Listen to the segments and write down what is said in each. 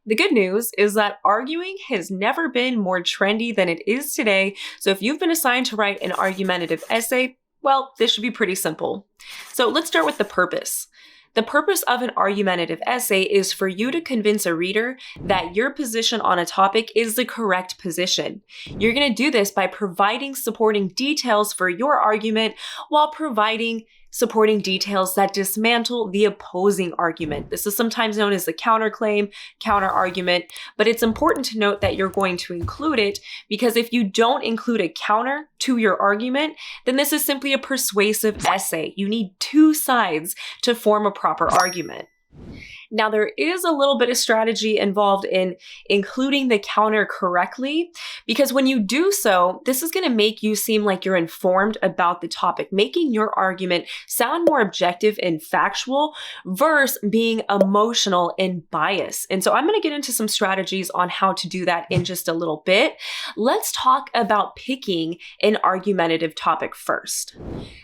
The good news is that arguing has never been more trendy than it is today, so if you've been assigned to write an argumentative essay, well, this should be pretty simple. So let's start with the purpose. The purpose of an argumentative essay is for you to convince a reader that your position on a topic is the correct position. You're going to do this by providing supporting details for your argument while providing supporting details that dismantle the opposing argument. This is sometimes known as the counterclaim, counterargument, but it's important to note that you're going to include it because if you don't include a counter to your argument, then this is simply a persuasive essay. You need two sides to form a proper argument. Now, there is a little bit of strategy involved in including the counter correctly, because when you do so, this is going to make you seem like you're informed about the topic, making your argument sound more objective and factual versus being emotional and biased. And so I'm going to get into some strategies on how to do that in just a little bit. Let's talk about picking an argumentative topic first.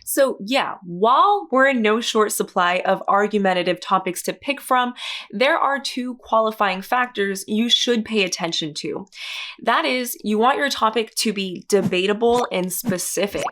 So yeah, while we're in no short supply of argumentative topics to pick from, there are two qualifying factors you should pay attention to. That is, you want your topic to be debatable and specific.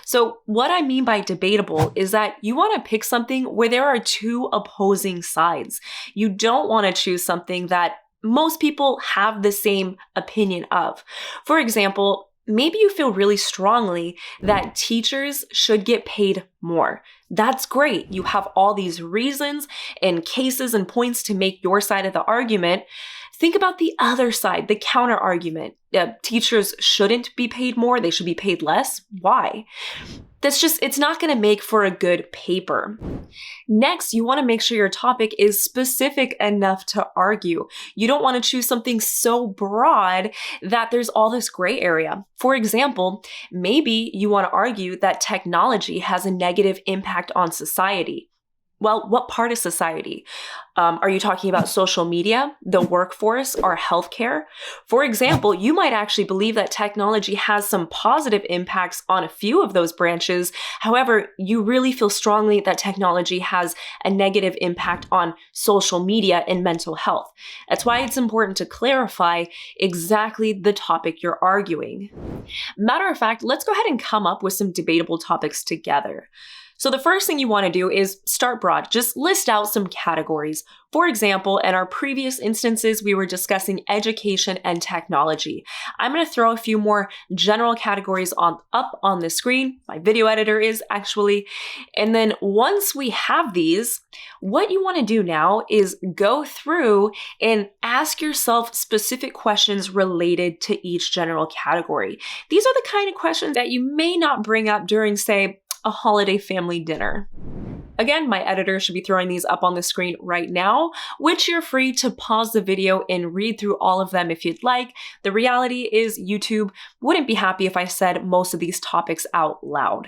So what I mean by debatable is that you want to pick something where there are two opposing sides. You don't want to choose something that most people have the same opinion of. For example, maybe you feel really strongly that teachers should get paid more. That's great. You have all these reasons and cases and points to make your side of the argument. Think about the other side, the counter argument. Teachers shouldn't be paid more. They should be paid less. Why? It's not going to make for a good paper. Next, you want to make sure your topic is specific enough to argue. You don't want to choose something so broad that there's all this gray area. For example, maybe you want to argue that technology has a negative impact on society. Well, what part of society? Are you talking about social media, the workforce, or healthcare? For example, you might actually believe that technology has some positive impacts on a few of those branches. However, you really feel strongly that technology has a negative impact on social media and mental health. That's why it's important to clarify exactly the topic you're arguing. Matter of fact, let's go ahead and come up with some debatable topics together. So the first thing you want to do is start broad. Just list out some categories. For example, in our previous instances, we were discussing education and technology. I'm going to throw a few more general categories up on the screen. My video editor is actually. And then once we have these, what you want to do now is go through and ask yourself specific questions related to each general category. These are the kind of questions that you may not bring up during, say, a holiday family dinner. Again, my editor should be throwing these up on the screen right now, which you're free to pause the video and read through all of them if you'd like. The reality is YouTube wouldn't be happy if I said most of these topics out loud.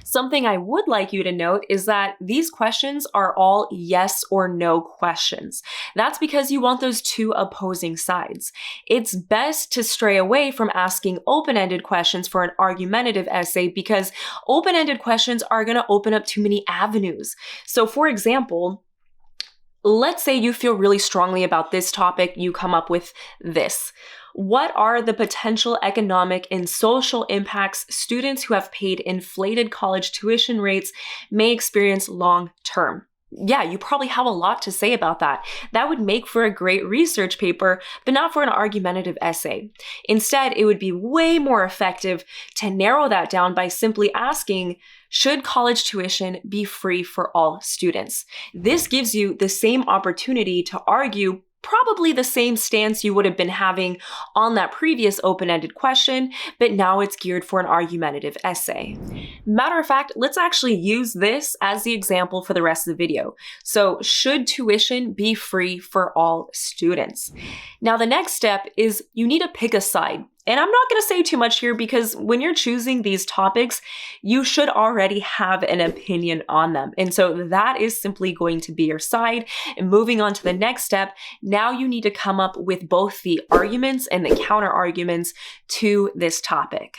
Something I would like you to note is that these questions are all yes or no questions. That's because you want those two opposing sides. It's best to stray away from asking open-ended questions for an argumentative essay because open-ended questions are going to open up too many avenues. So for example, let's say you feel really strongly about this topic, you come up with this. What are the potential economic and social impacts students who have paid inflated college tuition rates may experience long term? Yeah, you probably have a lot to say about that. That would make for a great research paper, but not for an argumentative essay. Instead, it would be way more effective to narrow that down by simply asking, should college tuition be free for all students? This gives you the same opportunity to argue probably the same stance you would have been having on that previous open-ended question, but now it's geared for an argumentative essay. Matter of fact, let's actually use this as the example for the rest of the video. So, should tuition be free for all students? Now, the next step is you need to pick a side. And I'm not going to say too much here because when you're choosing these topics, you should already have an opinion on them. And so that is simply going to be your side. And moving on to the next step, now you need to come up with both the arguments and the counter arguments to this topic.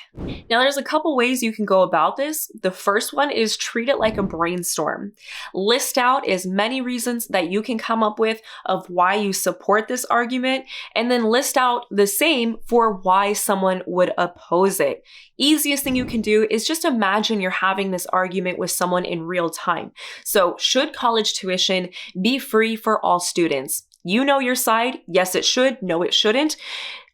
Now, there's a couple ways you can go about this. The first one is treat it like a brainstorm. List out as many reasons that you can come up with of why you support this argument, and then list out the same for why someone would oppose it. Easiest thing you can do is just imagine you're having this argument with someone in real time. So, should college tuition be free for all students? You know your side. Yes, it should. No, it shouldn't.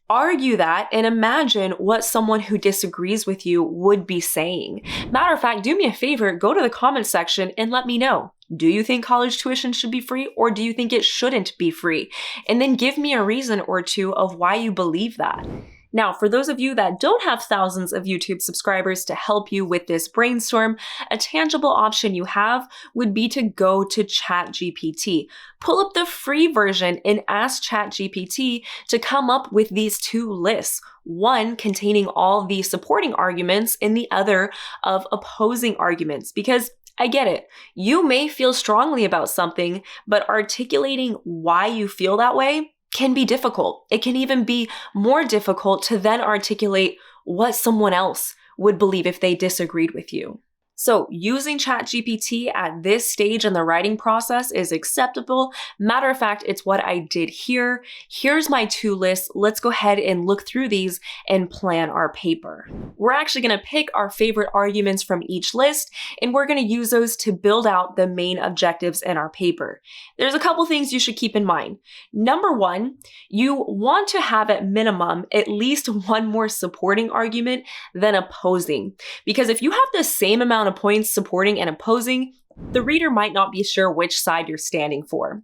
Argue that and imagine what someone who disagrees with you would be saying. Matter of fact, do me a favor, go to the comments section and let me know. Do you think college tuition should be free, or do you think it shouldn't be free? And then give me a reason or two of why you believe that. Now, for those of you that don't have thousands of YouTube subscribers to help you with this brainstorm, a tangible option you have would be to go to ChatGPT. Pull up the free version and ask ChatGPT to come up with these two lists. One containing all the supporting arguments and the other of opposing arguments. Because I get it. You may feel strongly about something, but articulating why you feel that way can be difficult. It can even be more difficult to then articulate what someone else would believe if they disagreed with you. So using ChatGPT at this stage in the writing process is acceptable. Matter of fact, it's what I did here. Here's my two lists. Let's go ahead and look through these and plan our paper. We're actually going to pick our favorite arguments from each list, and we're going to use those to build out the main objectives in our paper. There's a couple things you should keep in mind. Number one, you want to have at minimum at least one more supporting argument than opposing. Because if you have the same amount of points supporting and opposing, the reader might not be sure which side you're standing for.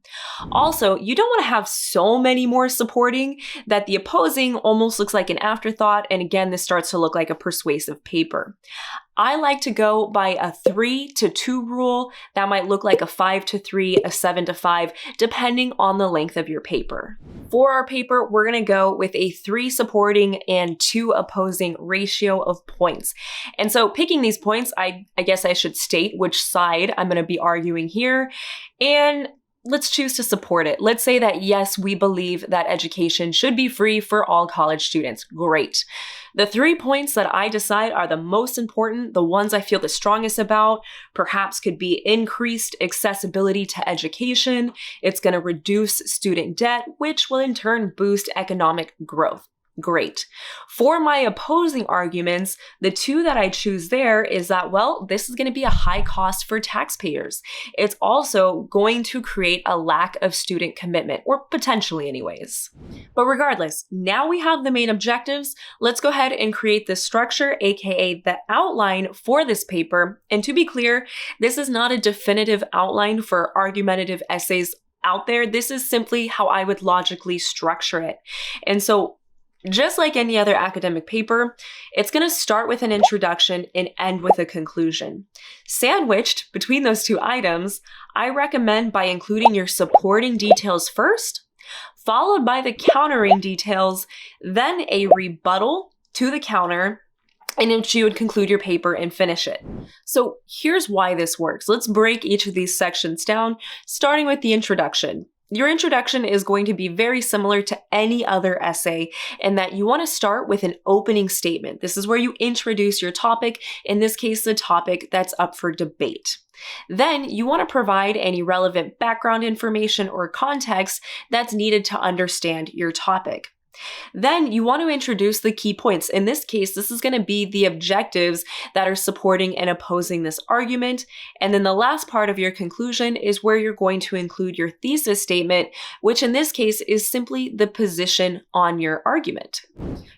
Also, you don't want to have so many more supporting that the opposing almost looks like an afterthought, and again, this starts to look like a persuasive paper. I like to go by a 3-2 rule. That might look like a 5-3, a 7-5, depending on the length of your paper. For our paper, we're going to go with a 3 supporting and 2 opposing ratio of points. And so picking these points, I guess I should state which side I'm going to be arguing here. And let's choose to support it. Let's say that, yes, we believe that education should be free for all college students. Great. The 3 points that I decide are the most important, the ones I feel the strongest about, perhaps could be increased accessibility to education. It's going to reduce student debt, which will in turn boost economic growth. Great. For my opposing arguments, the 2 that I choose there is that, well, this is going to be a high cost for taxpayers. It's also going to create a lack of student commitment, or potentially anyways. But regardless, now we have the main objectives. Let's go ahead and create the structure, aka the outline for this paper. And to be clear, this is not a definitive outline for argumentative essays out there. This is simply how I would logically structure it. And so just like any other academic paper, it's going to start with an introduction and end with a conclusion. Sandwiched between those 2 items, I recommend by including your supporting details first, followed by the countering details, then a rebuttal to the counter, in which you would conclude your paper and finish it. So here's why this works. Let's break each of these sections down, starting with the introduction. Your introduction is going to be very similar to any other essay in that you want to start with an opening statement. This is where you introduce your topic, in this case, the topic that's up for debate. Then you want to provide any relevant background information or context that's needed to understand your topic. Then you want to introduce the key points. In this case, this is going to be the objectives that are supporting and opposing this argument. And then the last part of your conclusion is where you're going to include your thesis statement, which in this case is simply the position on your argument.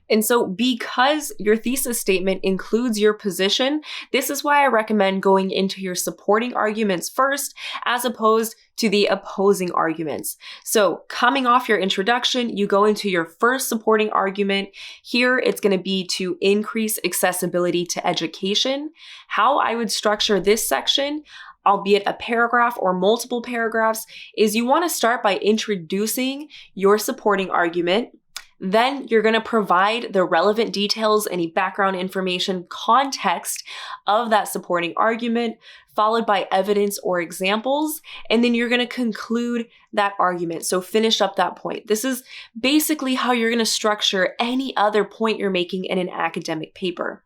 And so because your thesis statement includes your position, this is why I recommend going into your supporting arguments first, as opposed to the opposing arguments. So coming off your introduction, you go into your first supporting argument. Here, it's going to be to increase accessibility to education. How I would structure this section, albeit a paragraph or multiple paragraphs, is you want to start by introducing your supporting argument. Then you're going to provide the relevant details, any background information, context of that supporting argument, followed by evidence or examples, and then you're going to conclude that argument. So finish up that point. This is basically how you're going to structure any other point you're making in an academic paper.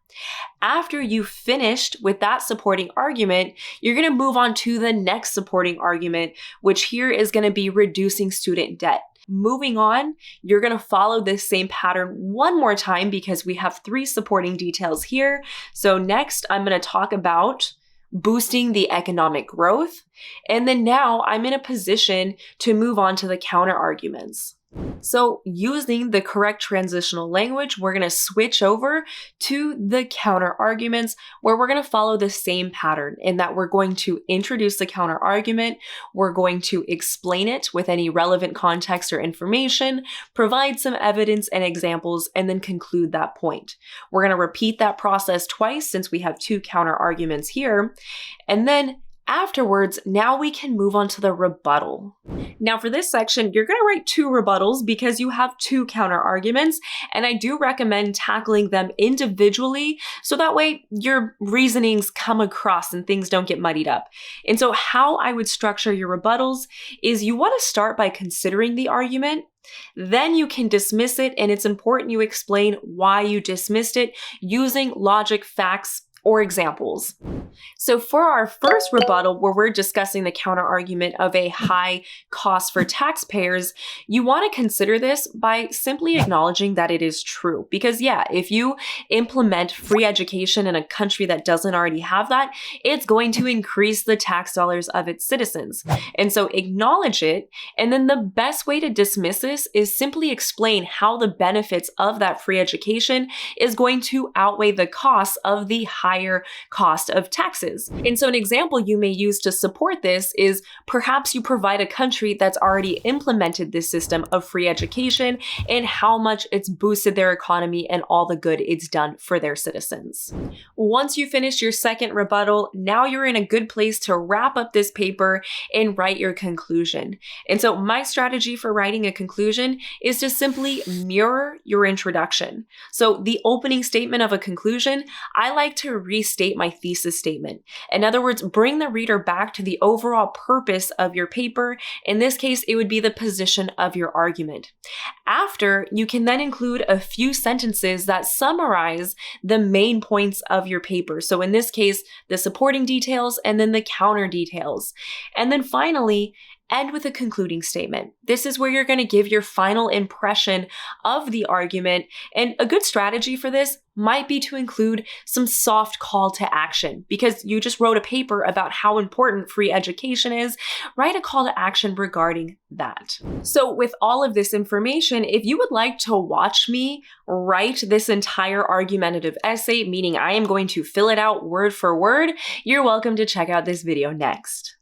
After you've finished with that supporting argument, you're going to move on to the next supporting argument, which here is going to be reducing student debt. Moving on, you're going to follow this same pattern one more time because we have 3 supporting details here. So next, I'm going to talk about boosting the economic growth. And then now I'm in a position to move on to the counter arguments. So using the correct transitional language, we're going to switch over to the counter arguments where we're going to follow the same pattern in that we're going to introduce the counter argument, we're going to explain it with any relevant context or information, provide some evidence and examples, and then conclude that point. We're going to repeat that process twice since we have 2 counter arguments here. And then afterwards, now we can move on to the rebuttal. Now for this section, you're going to write 2 rebuttals because you have 2 counter arguments, and I do recommend tackling them individually so that way your reasonings come across and things don't get muddied up. And so how I would structure your rebuttals is you want to start by considering the argument. Then you can dismiss it, and it's important you explain why you dismissed it using logic, facts, or examples. So for our first rebuttal, where we're discussing the counter argument of a high cost for taxpayers, you want to consider this by simply acknowledging that it is true. Because yeah, if you implement free education in a country that doesn't already have that, it's going to increase the tax dollars of its citizens. And so acknowledge it. And then the best way to dismiss this is simply explain how the benefits of that free education is going to outweigh the costs of the higher cost of taxes. And so an example you may use to support this is perhaps you provide a country that's already implemented this system of free education and how much it's boosted their economy and all the good it's done for their citizens. Once you finish your second rebuttal, now you're in a good place to wrap up this paper and write your conclusion. And so my strategy for writing a conclusion is to simply mirror your introduction. So the opening statement of a conclusion, I like to restate my thesis statement. In other words, bring the reader back to the overall purpose of your paper. In this case, it would be the position of your argument. After, you can then include a few sentences that summarize the main points of your paper. So in this case, the supporting details and then the counter details. And then finally, end with a concluding statement. This is where you're going to give your final impression of the argument. And a good strategy for this might be to include some soft call to action. Because you just wrote a paper about how important free education is, write a call to action regarding that. So with all of this information, if you would like to watch me write this entire argumentative essay, meaning I am going to fill it out word for word, you're welcome to check out this video next.